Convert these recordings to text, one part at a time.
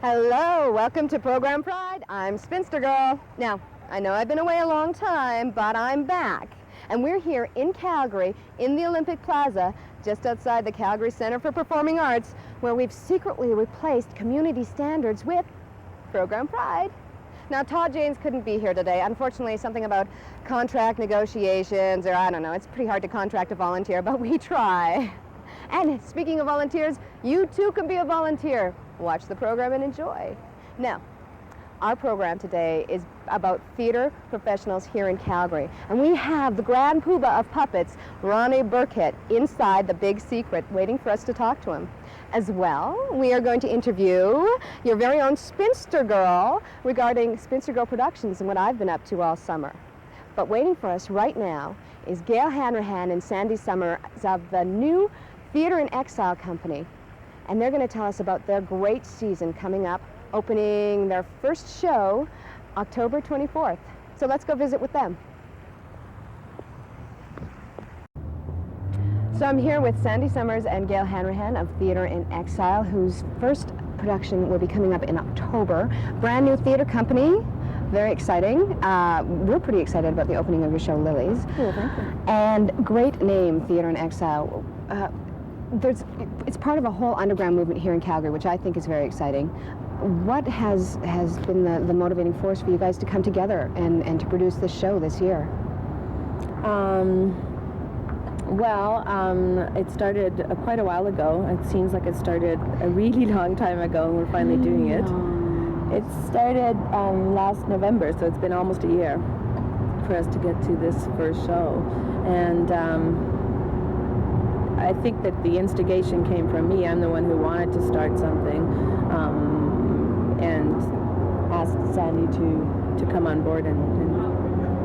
Hello, welcome to Program Pride. I'm Spinstergirl. Now, I know I've been away a long time, but I'm back. And we're here in Calgary, in the Olympic Plaza, just outside the Calgary Centre for Performing Arts, where we've secretly replaced community standards with Program Pride. Now, Todd Janes couldn't be here today. Unfortunately, something about contract negotiations, or I don't know, it's pretty hard to contract a volunteer, but we try. And speaking of volunteers, you too can be a volunteer. Watch the program and enjoy. Now, our program today is about theater professionals here in Calgary. And we have the grand poobah of puppets, Ronnie Burkett, inside the big secret, waiting for us to talk to him. As well, we are going to interview your very own Spinstergirl regarding Spinstergirl Productions and what I've been up to all summer. But waiting for us right now is Gail Hanrahan and Sandie Summers of the new Theatre in Exile company. And they're going to tell us about their great season coming up, opening their first show October 24th. So let's go visit with them. So I'm here with Sandie Summers and Gail Hanrahan of Theatre in Exile, whose first production will be coming up in October. Brand new theatre company, very exciting. We're pretty excited about the opening of your show, Lilies. Cool, thank you. And great name, Theatre in Exile. It's part of a whole underground movement here in Calgary, which I think is very exciting. What has been the motivating force for you guys to come together and to produce this show this year? It started quite a while ago. It seems like it started a really long time ago, and we're finally doing it. It started last November, so it's been almost a year for us to get to this first show. And I think that the instigation came from me. I'm the one who wanted to start something, and asked Sandie to come on board, and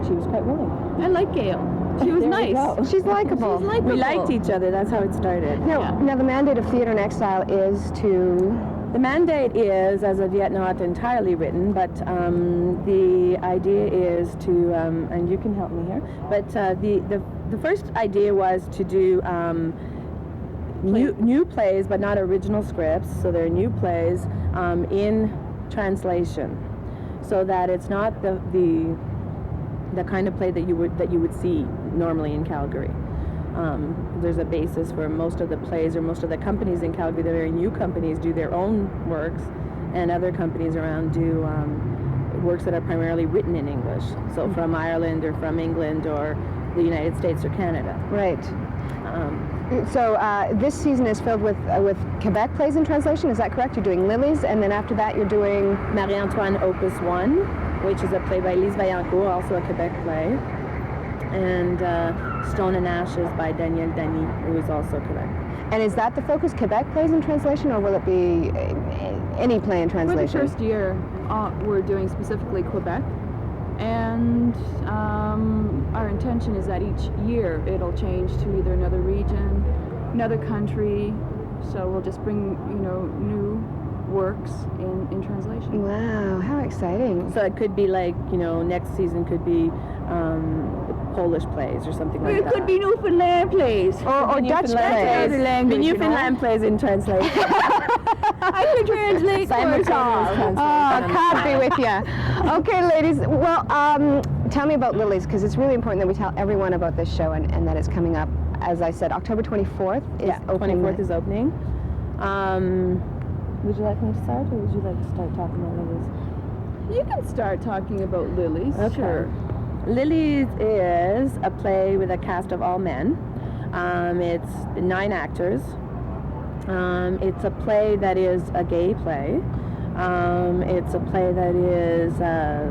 she was quite willing. I like Gail. She was nice. She's likable. We liked each other. That's how it started. Now the mandate of Theatre in Exile is to... The mandate is, as of yet, not entirely written, but the idea is to, and you can help me here, but the first idea was to do new plays, but not original scripts, so they're new plays in translation, so that it's not the kind of play that you would see normally in Calgary. There's a basis for most of the plays, or most of the companies in Calgary, the very new companies, do their own works, and other companies around do works that are primarily written in English, so from Ireland or from England or the United States or Canada. Right. So this season is filled with Quebec plays in translation, is that correct? You're doing Lilies, and then after that you're doing... Marie-Antoine Opus 1, which is a play by Lise Vaillancourt, also a Quebec play, and Stone and Ashes by Daniel Dany, who is also Quebec. And is that the focus, Quebec plays in translation, or will it be any play in translation? For the first year, we're doing specifically Quebec, and our intention is that each year it'll change to either another region, another country, so we'll just bring, new works in translation. Wow, how exciting. So it could be like, next season could be Polish plays or something like that. It could be Newfoundland plays. Or Dutch plays. The Newfoundland plays in translation. I could translate for us all. Oh, can't be with you. Okay, ladies, well, tell me about Lilies, because it's really important that we tell everyone about this show and that it's coming up, as I said, October 24th is opening. 24th is opening. Would you like me to start, or would you like to start talking about Lilies? You can start talking about Lilies. Okay. Sure. Lilies is a play with a cast of all men. It's 9 actors. It's a play that is a gay play. It's a play that is a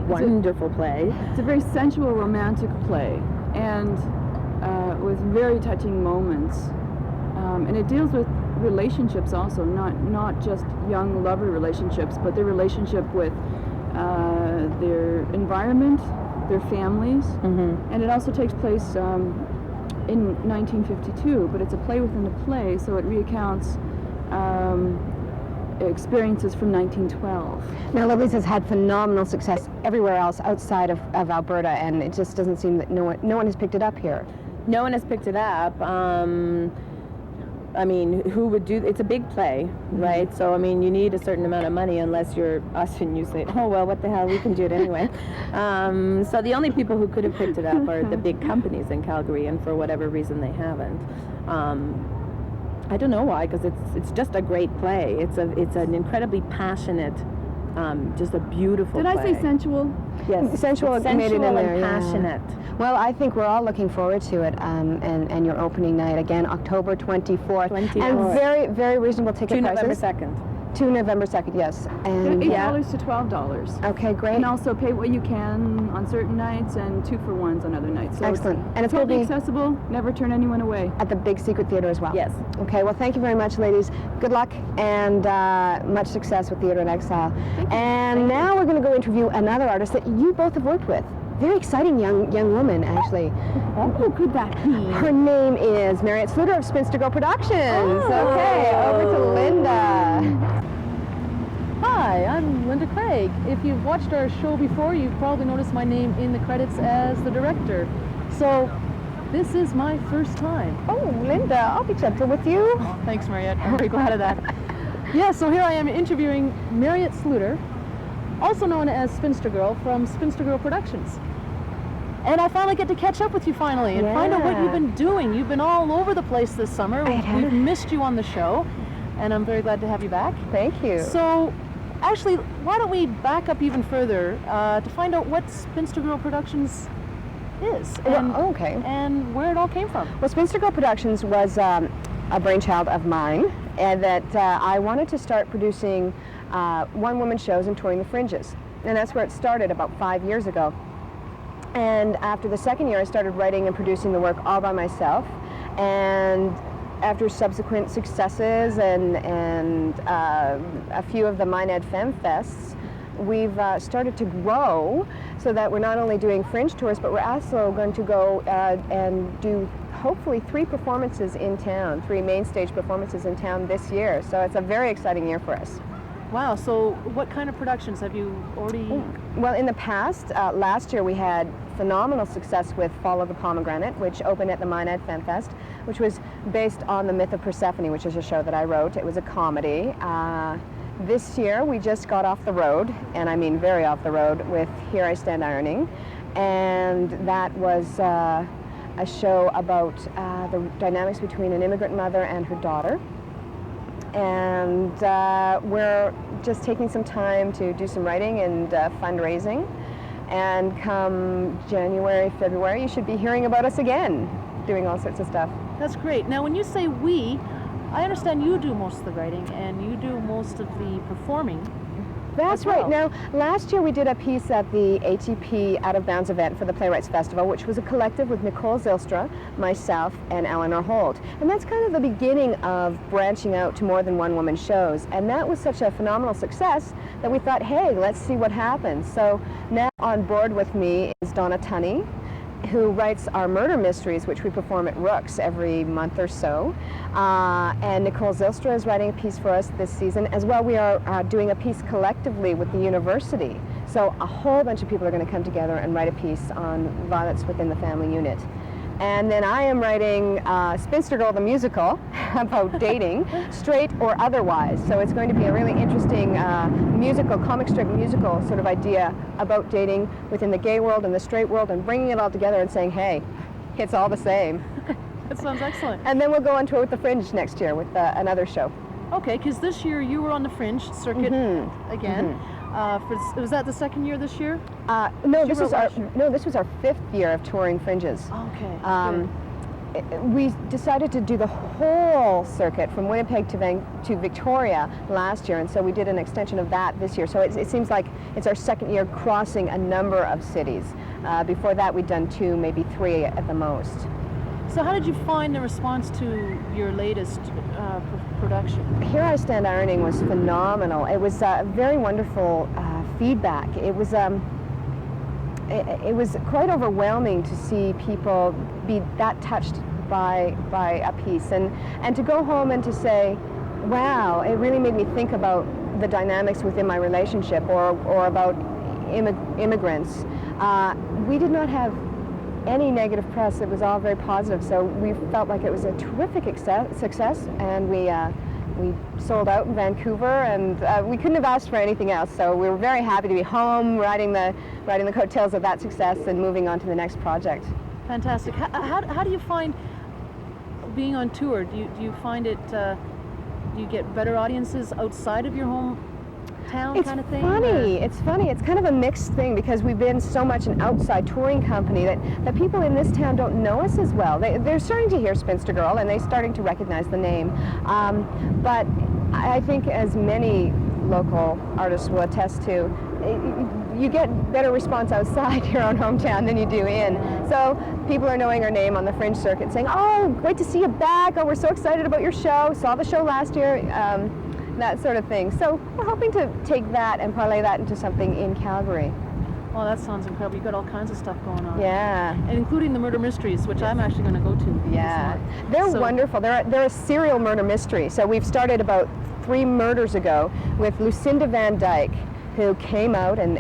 wonderful play. It's a very sensual, romantic play, and with very touching moments. And it deals with relationships also, not just young lover relationships, but their relationship with their environment, their families, and it also takes place in 1952, but it's a play within a play, so it recounts experiences from 1912. Now, Lilies has had phenomenal success everywhere else outside of Alberta, and it just doesn't seem that no one has picked it up here. No one has picked it up. I mean, who would do, it's a big play, right? So, I mean, you need a certain amount of money unless you're us and you say, oh, well, what the hell, we can do it anyway. So the only people who could have picked it up are the big companies in Calgary, and for whatever reason they haven't. I don't know why, because it's just a great play. It's an incredibly passionate, just a beautiful Did play. I say sensual? Yes. Sensual It's made it in sensual there, and yeah. passionate. Well, I think we're all looking forward to it, and your opening night again, October 24th. 24th. And very, very reasonable ticket To prices. November 2nd. To November 2nd, yes. And $8 to $12. Okay, great. And also pay what you can on certain nights and 2-for-1s on other nights. So Excellent. It's And it's going to totally be accessible. Never turn anyone away. at the Big Secret Theatre as well. Yes. Okay, well, thank you very much, ladies. Good luck and much success with Theatre in Exile. And now we're going to go interview another artist that you both have worked with. Very exciting young woman, actually. Who could that be? Her name is Mariette Sluyter of Spinstergirl Productions. Okay, over to Linda. Hi, I'm Linda Craig. If you've watched our show before, you've probably noticed my name in the credits as the director. So this is my first time. Oh, Linda, I'll be gentle with you. Thanks, Mariette. I'm very glad of that. Yeah, so here I am interviewing Mariette Sluyter, also known as Spinstergirl from Spinstergirl Productions. And I finally get to catch up with you finally and find out what Yeah. you've been doing. You've been all over the place this summer. We've missed you on the show, and I'm very glad to have you back. Thank you. So, actually, why don't we back up even further to find out what Spinstergirl Productions is and, okay. and where it all came from. Well, Spinstergirl Productions was a brainchild of mine, and that I wanted to start producing one-woman shows and touring the fringes. And that's where it started about 5 years ago. And after the second year, I started writing and producing the work all by myself. And after subsequent successes and a few of the Mined Femme Fests, we've started to grow so that we're not only doing fringe tours, but we're also going to go and do hopefully 3 performances in town, 3 main stage performances in town this year. So it's a very exciting year for us. Wow, so what kind of productions have you already... Well, in the past, last year we had phenomenal success with Fall of the Pomegranate, which opened at the Mined Femme Fest, which was based on the myth of Persephone, which is a show that I wrote. It was a comedy. This year we just got off the road, and I mean very off the road, with Here I Stand Ironing, and that was a show about the dynamics between an immigrant mother and her daughter. And we're just taking some time to do some writing and fundraising, and come January, February, you should be hearing about us again, doing all sorts of stuff. That's great. Now, when you say we, I understand you do most of the writing and you do most of the performing. That's right. Now, last year we did a piece at the ATP Out of Bounds event for the Playwrights Festival, which was a collective with Nicole Zylstra, myself, and Eleanor Holt. And that's kind of the beginning of branching out to more than one-woman shows. And that was such a phenomenal success that we thought, hey, let's see what happens. So now on board with me is Donna Tunney, who writes our murder mysteries, which we perform at Rook's every month or so. And Nicole Zylstra is writing a piece for us this season. As well, we are doing a piece collectively with the university. So a whole bunch of people are going to come together and write a piece on violence within the family unit. And then I am writing Spinstergirl the musical about dating, straight or otherwise. So it's going to be a really interesting musical, comic strip musical sort of idea about dating within the gay world and the straight world, and bringing it all together and saying, hey, it's all the same. That sounds excellent. And then we'll go on tour with the Fringe next year with another show. Okay, because this year you were on the Fringe circuit again. Was that the second year this year? No, this was our 5th year of touring Fringes. Okay. We decided to do the whole circuit from Winnipeg to Victoria last year, and so we did an extension of that this year. So it seems like it's our second year crossing a number of cities. Before that, we'd done 2, maybe 3 at the most. So how did you find the response to your latest production? Here I Stand Ironing was phenomenal. It was very wonderful feedback. It was quite overwhelming to see people be that touched by a piece, and to go home and to say, wow, it really made me think about the dynamics within my relationship, or about immigrants. We did not have any negative press. It was all very positive, so we felt like it was a terrific success, and we sold out in Vancouver, and we couldn't have asked for anything else. So we were very happy to be home, riding the coattails of that success and moving on to the next project. Fantastic. How do you find being on tour? Do you find it? Do you get better audiences outside of your hometown kind of thing? It's funny. It's kind of a mixed thing because we've been so much an outside touring company that people in this town don't know us as well. They're starting to hear Spinstergirl and they're starting to recognize the name. But I think, as many local artists will attest to, you get better response outside your own hometown than you do in. So people are knowing our name on the fringe circuit, saying, "Oh, great to see you back. Oh, we're so excited about your show. Saw the show last year." That sort of thing. So we're hoping to take that and parlay that into something in Calgary. Oh, that sounds incredible. You've got all kinds of stuff going on. Yeah. And including the murder mysteries, which I'm actually going to go to. Yeah. They're wonderful. They're a serial murder mystery. So we've started about 3 murders ago with Lucinda Van Dyke, who came out and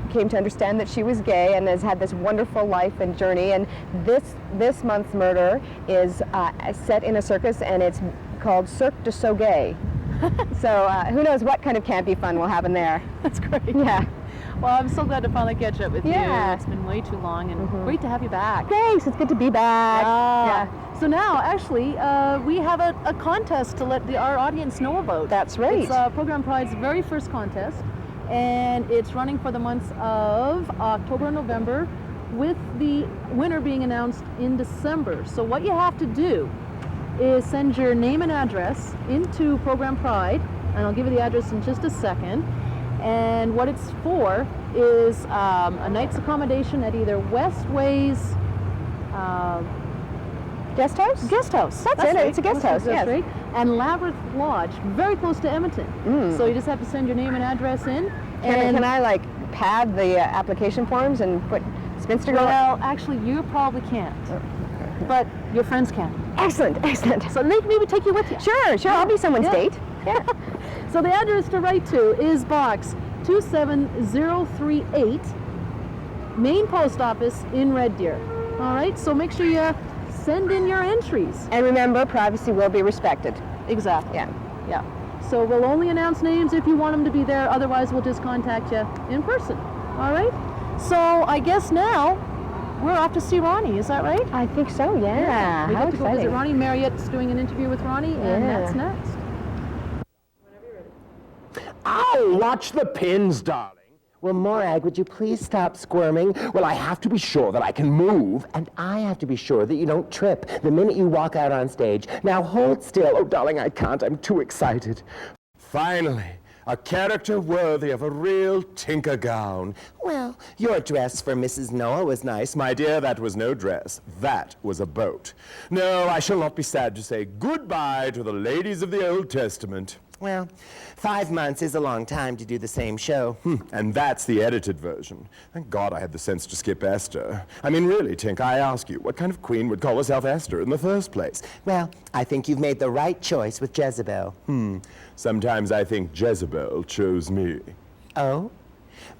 came to understand that she was gay and has had this wonderful life and journey. And this month's murder is set in a circus, and it's called Cirque du Soleil. So who knows what kind of campy fun we'll have in there. That's great. Yeah. Well, I'm so glad to finally catch up with you. It's been way too long, and great to have you back. Thanks. It's good to be back. Yeah. So now, actually, we have a contest to let our audience know about. That's right. It's Program Pride's very first contest, and it's running for the months of October and November, with the winner being announced in December. So what you have to do is send your name and address into Program Pride, and I'll give you the address in just a second. And what it's for is a night's accommodation at either Westways Guest house? Guest house. That's it. Right. It's a guest house, yes. Right. And Labyrinth Lodge, very close to Edmonton. So you just have to send your name and address in. Can I like pad the application forms and put Spinstergirl? Well, actually, you probably can't. But your friends can. Excellent. So maybe take you with you. Sure. I'll be someone's date. Yeah. So the address to write to is Box 27038, Main Post Office in Red Deer. All right, so make sure you send in your entries. And remember, privacy will be respected. Exactly. Yeah. So we'll only announce names if you want them to be there. Otherwise, we'll just contact you in person. All right? So I guess now we're off to see Ronnie. Is that right? I think so, yeah. We How get to go exciting. visit Ronnie. Mariette's doing an interview with Ronnie, and that's next. Ow! Watch the pins, darling. Well, Morag, would you please stop squirming? Well, I have to be sure that I can move, and I have to be sure that you don't trip the minute you walk out on stage. Now, hold still. Oh, darling, I can't. I'm too excited. Finally, a character worthy of a real tinker gown. Well, your dress for Mrs. Noah was nice, my dear. That was no dress. That was a boat. No, I shall not be sad to say goodbye to the ladies of the Old Testament. Well, 5 months is a long time to do the same show. And that's the edited version. Thank God I had the sense to skip Esther. I mean, really, Tink, I ask you, what kind of queen would call herself Esther in the first place? Well, I think you've made the right choice with Jezebel. Sometimes I think Jezebel chose me. Oh?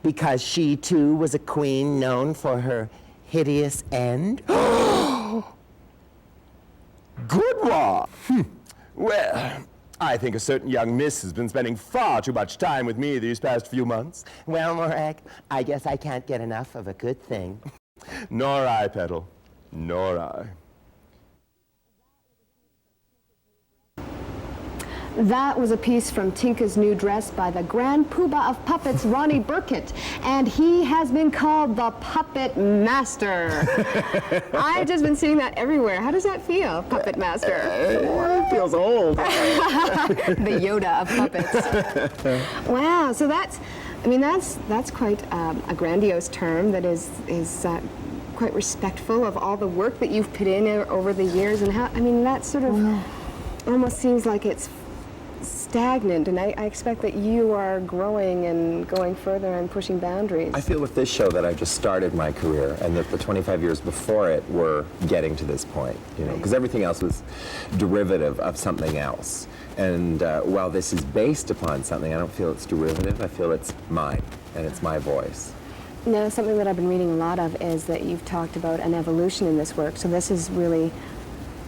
Because she, too, was a queen known for her hideous end? Good one! Well, I think a certain young miss has been spending far too much time with me these past few months. Well, Morag, I guess I can't get enough of a good thing. Nor I, Petal. Nor I. That was a piece from Tinka's New Dress by the Grand Poobah of Puppets, Ronnie Burkett, and he has been called the Puppet Master. I've just been seeing that everywhere. How does that feel, Puppet Master? It feels old. The Yoda of puppets. Wow, so that's quite a grandiose term that is quite respectful of all the work that you've put in over the years, and that sort of almost seems like it's stagnant, and I expect that you are growing and going further and pushing boundaries. I feel with this show that I've just started my career, and that the 25 years before it were getting to this point, because everything else was derivative of something else. And while this is based upon something, I don't feel it's derivative. I feel it's mine, and it's my voice. Now, something that I've been reading a lot of is that you've talked about an evolution in this work. So this is really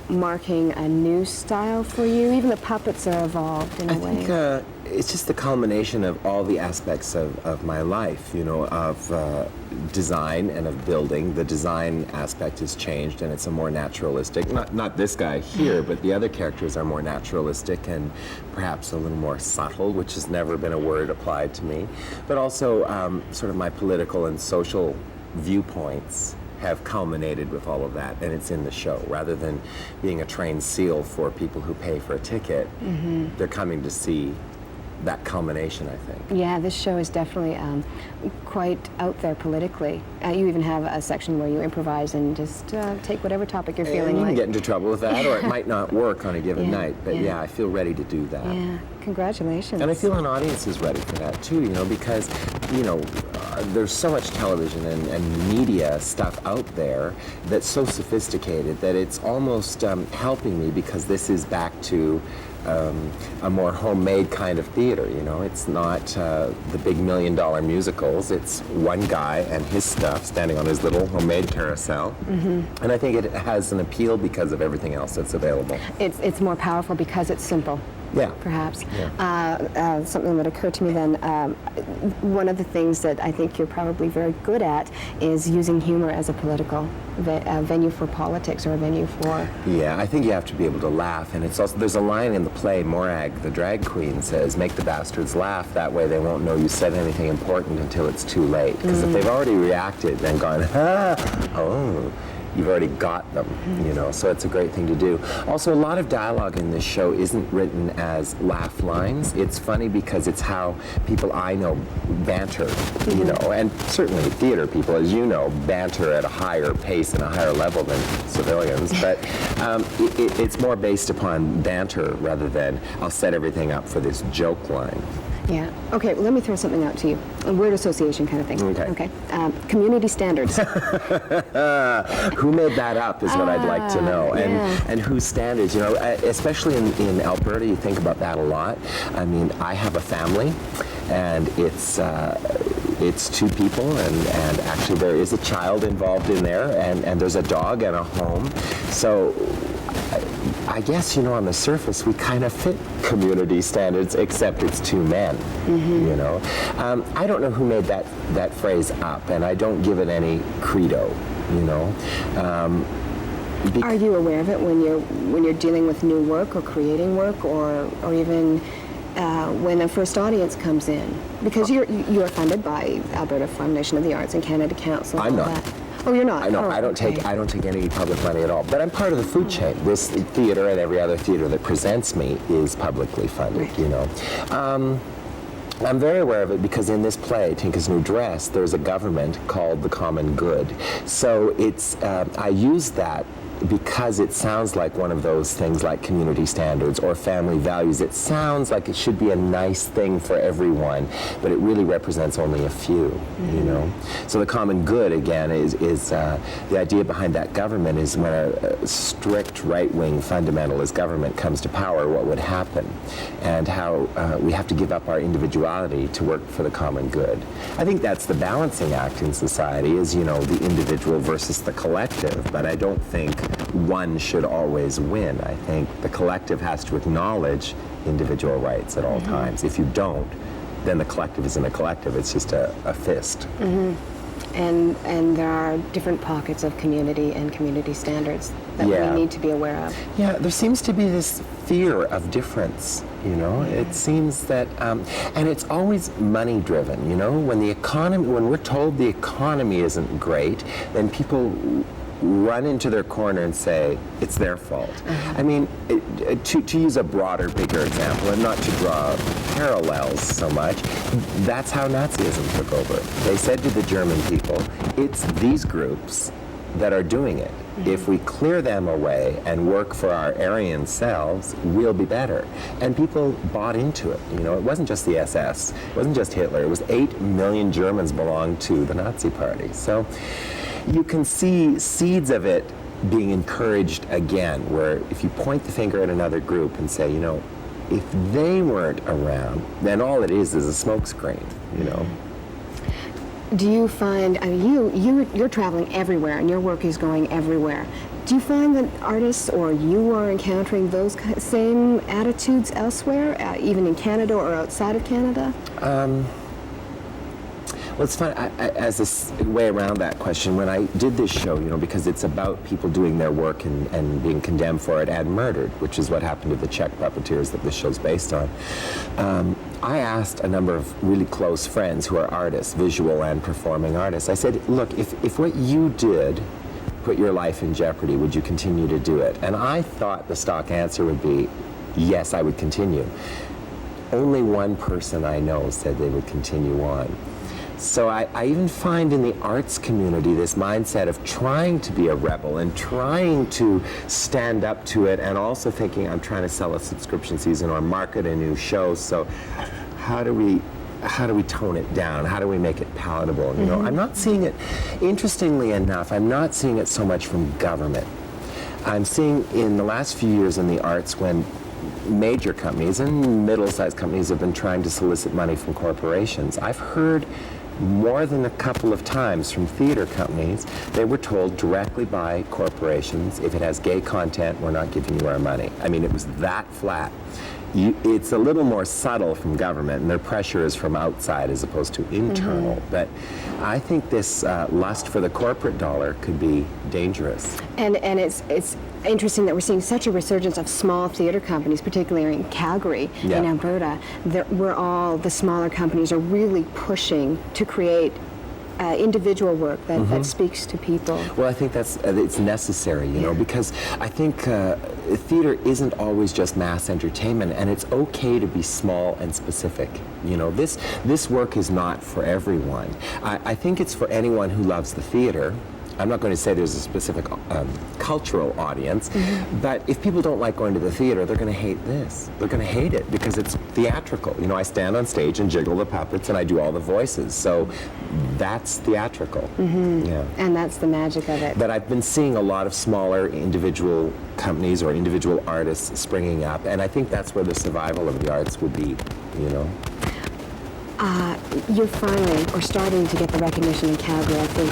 marking a new style for you. Even the puppets are evolved in a way. I think it's just the culmination of all the aspects of my life, you know, of design and of building. The design aspect has changed, and it's a more naturalistic, not this guy here, but the other characters are more naturalistic and perhaps a little more subtle, which has never been a word applied to me. But also sort of my political and social viewpoints have culminated with all of that, and it's in the show. Rather than being a trained seal for people who pay for a ticket, they're coming to see that culmination, I think. Yeah, this show is definitely quite out there politically. You even have a section where you improvise and just take whatever topic you're feeling you like. can get into trouble with that, or it might not work on a given Yeah, night, but yeah. yeah, I feel ready to do that. Yeah, congratulations. And I feel an audience is ready for that too, you know, because, you know, there's so much television and media stuff out there that's so sophisticated that it's almost helping me, because this is back to a more homemade kind of theater, you know. It's not the big $1 million musicals. It's one guy and his stuff standing on his little homemade carousel. And I think it has an appeal because of everything else that's available. It's more powerful because it's simple. Yeah. Perhaps. Yeah. Something that occurred to me then, one of the things that I think you're probably very good at is using humor as a political venue for politics, or a venue for... Yeah, I think you have to be able to laugh, and it's also, there's a line in the play, Morag, the drag queen, says, make the bastards laugh, that way they won't know you said anything important until it's too late. Because if they've already reacted and gone, oh, you've already got them, you know, so it's a great thing to do. Also, a lot of dialogue in this show isn't written as laugh lines. It's funny because it's how people I know banter, you know, and certainly theater people, as you know, banter at a higher pace and a higher level than civilians, but it's more based upon banter rather than I'll set everything up for this joke line. Yeah. Okay, well, let me throw something out to you. A word association kind of thing. Okay. Community standards. Who made that up is what I'd like to know. And whose standards, you know, especially in Alberta, you think about that a lot. I mean, I have a family, and it's two people, and actually there is a child involved in there, and there's a dog and a home. So I guess, you know, on the surface, we kind of fit community standards, except it's two men, you know. I don't know who made that phrase up, and I don't give it any credo, you know. Are you aware of it when you're dealing with new work or creating work, or even when a first audience comes in? Because you're funded by Alberta Foundation of the Arts and Canada Council. I'm not. That. Oh, you're not? No, I don't take any public money at all. But I'm part of the food chain. This theater and every other theater that presents me is publicly funded, you know. I'm very aware of it because in this play, Tinka's New Dress, there's a government called the Common Good. So it's, I use that because it sounds like one of those things like community standards or family values. It sounds like it should be a nice thing for everyone, but it really represents only a few, you know. So the common good, again, is the idea behind that government is when a strict right-wing fundamentalist government comes to power, what would happen, and how we have to give up our individuality to work for the common good. I think that's the balancing act in society, is, you know, the individual versus the collective, but I don't think one should always win. I think the collective has to acknowledge individual rights at all times. If you don't, then the collective isn't a collective, it's just a fist. And there are different pockets of community and community standards that we need to be aware of. Yeah, there seems to be this fear of difference, you know. It seems that, and it's always money driven, you know. When we're told the economy isn't great, then people run into their corner and say it's their fault. I mean, to use a broader, bigger example, and not to draw parallels so much, that's how Nazism took over. They said to the German people, it's these groups that are doing it. If we clear them away and work for our Aryan selves, we'll be better. And people bought into it. You know, it wasn't just the SS, it wasn't just Hitler, it was 8 million Germans belonged to the Nazi Party. So you can see seeds of it being encouraged again, where if you point the finger at another group and say, you know, if they weren't around, then all it is a smokescreen, you know. Do you find, I mean, you're traveling everywhere and your work is going everywhere. Do you find that artists or you are encountering those same attitudes elsewhere, even in Canada or outside of Canada? Well, it's fun. As a way around that question, when I did this show, because it's about people doing their work and being condemned for it and murdered, which is what happened to the Czech puppeteers that this show's based on, I asked a number of really close friends who are artists, visual and performing artists. I said, look, if what you did put your life in jeopardy, would you continue to do it? And I thought the stock answer would be, yes, I would continue. Only one person I know said they would continue on. So I even find in the arts community this mindset of trying to be a rebel and trying to stand up to it, and also thinking I'm trying to sell a subscription season or market a new show. So how do we tone it down? How do we make it palatable? I'm not seeing it, interestingly enough, I'm not seeing it so much from government. I'm seeing in the last few years in the arts when major companies and middle-sized companies have been trying to solicit money from corporations. I've heard more than a couple of times from theater companies, they were told directly by corporations, if it has gay content, we're not giving you our money. I mean, it was that flat. It's a little more subtle from government, and their pressure is from outside as opposed to internal. But I think this lust for the corporate dollar could be dangerous. And it's interesting that we're seeing such a resurgence of small theater companies, particularly in Calgary, in Alberta. Where all the smaller companies are really pushing to create individual work that speaks to people. Well, I think it's necessary, because I think theater isn't always just mass entertainment, and it's okay to be small and specific. This work is not for everyone. I think it's for anyone who loves the theater. I'm not going to say there's a specific cultural audience, but if people don't like going to the theater, they're going to hate this. They're going to hate it because it's theatrical. I stand on stage and jiggle the puppets and I do all the voices, so that's theatrical. Yeah. And that's the magic of it. But I've been seeing a lot of smaller individual companies or individual artists springing up, and I think that's where the survival of the arts will be, You're finally, or starting to get the recognition in Calgary. I think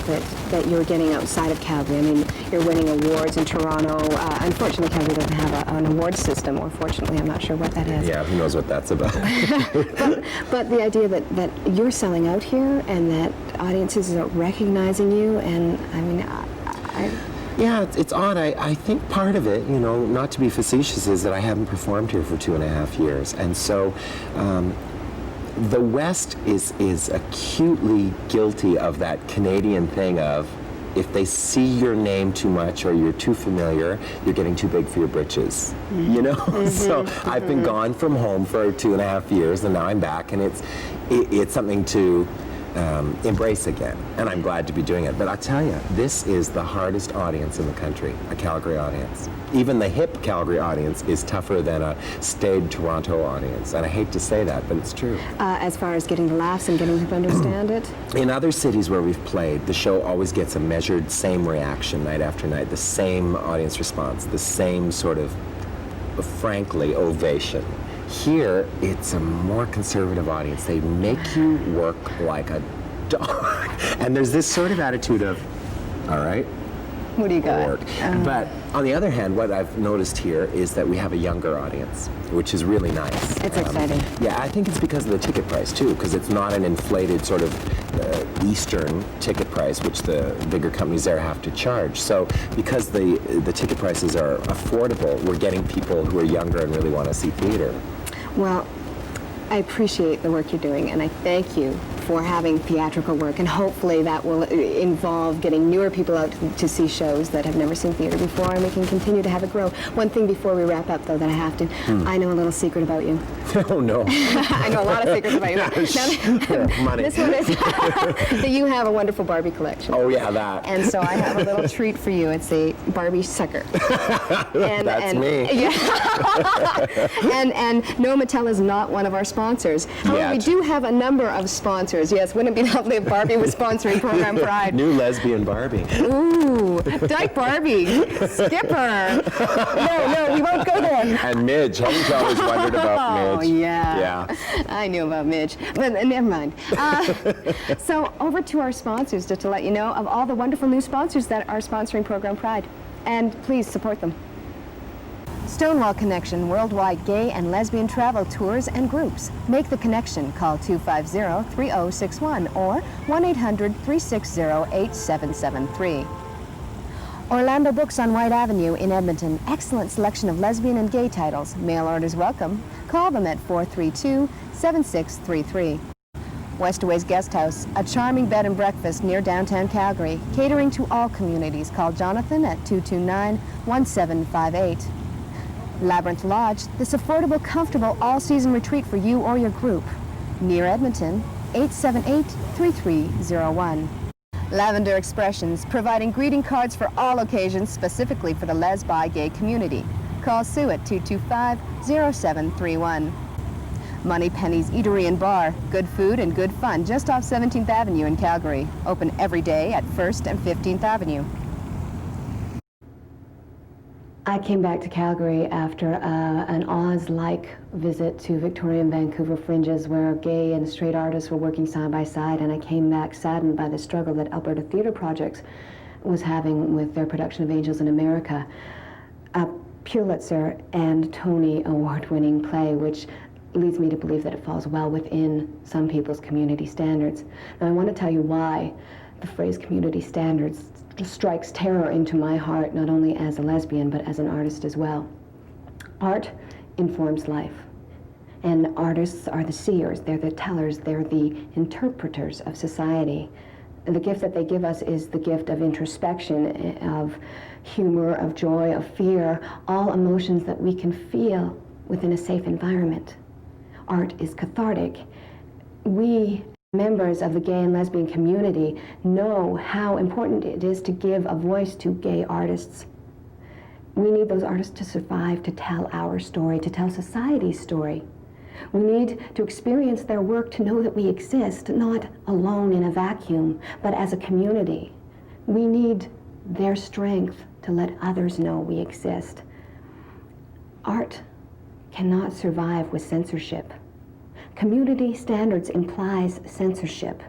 that you're getting outside of Calgary. I mean, you're winning awards in Toronto. Unfortunately, Calgary doesn't have an award system, or fortunately, I'm not sure what that is. Yeah, who knows what that's about. but the idea that you're selling out here and that audiences are recognizing you, and I mean, Yeah, it's odd. I think part of it, not to be facetious, is that I haven't performed here for 2.5 years. And so the West is acutely guilty of that Canadian thing of, if they see your name too much or you're too familiar, you're getting too big for your britches, So I've been gone from home for 2.5 years, and now I'm back, and it's something to embrace again, and I'm glad to be doing it. But I'll tell you, this is the hardest audience in the country, a Calgary audience. Even the hip Calgary audience is tougher than a staid Toronto audience, and I hate to say that, but it's true. As far as getting the laughs and getting them to understand it? In other cities where we've played, the show always gets a measured same reaction night after night, the same audience response, the same sort of, frankly, ovation. Here, it's a more conservative audience. They make you work like a dog. And there's this sort of attitude of, all right, what do you got? Work. But on the other hand, what I've noticed here is that we have a younger audience, which is really nice. It's exciting. Yeah, I think it's because of the ticket price, too, because it's not an inflated sort of Eastern ticket price, which the bigger companies there have to charge. So because the ticket prices are affordable, we're getting people who are younger and really want to see theater. Well, I appreciate the work you're doing, and I thank you for having theatrical work, and hopefully that will involve getting newer people out to see shows that have never seen theater before, and we can continue to have it grow. One thing before we wrap up, though, that I have to, I know a little secret about you. Oh, no. I know a lot of secrets about you. Money. This one is that you have a wonderful Barbie collection. Oh, yeah, that. And so I have a little treat for you. It's a Barbie sucker. That's me. Yeah. and No, Mattel is not one of our sponsors. However, we do have a number of sponsors sponsors. Yes, wouldn't it be lovely if Barbie was sponsoring Program Pride? New lesbian Barbie. Ooh, Dyke Barbie, Skipper. No, we won't go there. And Midge. Haven't you always wondered about Midge? Oh, yeah. Yeah. I knew about Midge, but never mind. So over to our sponsors, just to let you know of all the wonderful new sponsors that are sponsoring Program Pride. And please support them. Stonewall Connection, worldwide gay and lesbian travel tours and groups. Make the connection. Call 250-3061 or 1-800-360-8773. Orlando Books on White Avenue in Edmonton. Excellent selection of lesbian and gay titles. Mail orders welcome. Call them at 432-7633. Westaways Guest House, a charming bed and breakfast near downtown Calgary, catering to all communities. Call Jonathan at 229-1758. Labyrinth Lodge, this affordable, comfortable, all-season retreat for you or your group. Near Edmonton, 878-3301. Lavender Expressions, providing greeting cards for all occasions, specifically for the les-bi-gay community. Call Sue at 225-0731. Money Penny's Eatery and Bar, good food and good fun just off 17th Avenue in Calgary. Open every day at 1st and 15th Avenue. I came back to Calgary after an Oz-like visit to Victoria and Vancouver fringes where gay and straight artists were working side by side, and I came back saddened by the struggle that Alberta Theatre Projects was having with their production of Angels in America, a Pulitzer and Tony Award-winning play, which leads me to believe that it falls well within some people's community standards. Now I want to tell you why the phrase community standards strikes terror into my heart, not only as a lesbian, but as an artist as well. Art informs life. And artists are the seers, they're the tellers, they're the interpreters of society. And the gift that they give us is the gift of introspection, of humor, of joy, of fear, all emotions that we can feel within a safe environment. Art is cathartic. We, members of the gay and lesbian community, know how important it is to give a voice to gay artists. We need those artists to survive, to tell our story, to tell society's story. We need to experience their work to know that we exist, not alone in a vacuum, but as a community. We need their strength to let others know we exist. Art cannot survive with censorship. Community standards implies censorship.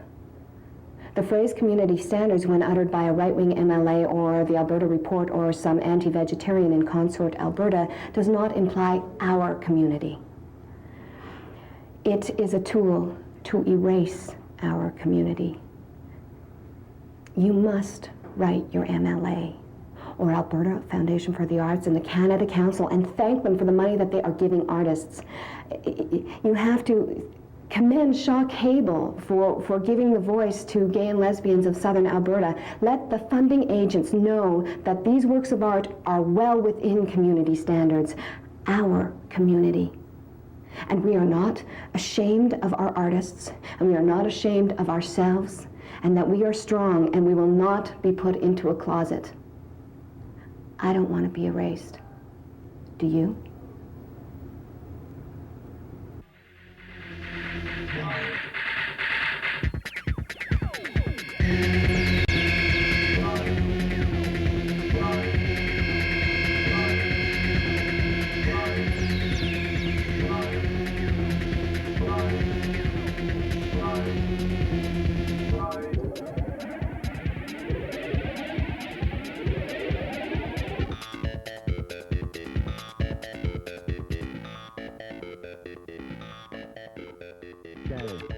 The phrase community standards, when uttered by a right-wing MLA or the Alberta Report or some anti-vegetarian in Consort Alberta, does not imply our community. It is a tool to erase our community. You must write your MLA or Alberta Foundation for the Arts and the Canada Council and thank them for the money that they are giving artists. You have to commend Shaw Cable for giving the voice to gay and lesbians of Southern Alberta. Let the funding agents know that these works of art are well within community standards, our community. And we are not ashamed of our artists, and we are not ashamed of ourselves, and that we are strong and we will not be put into a closet. I don't want to be erased. Do you? Gail.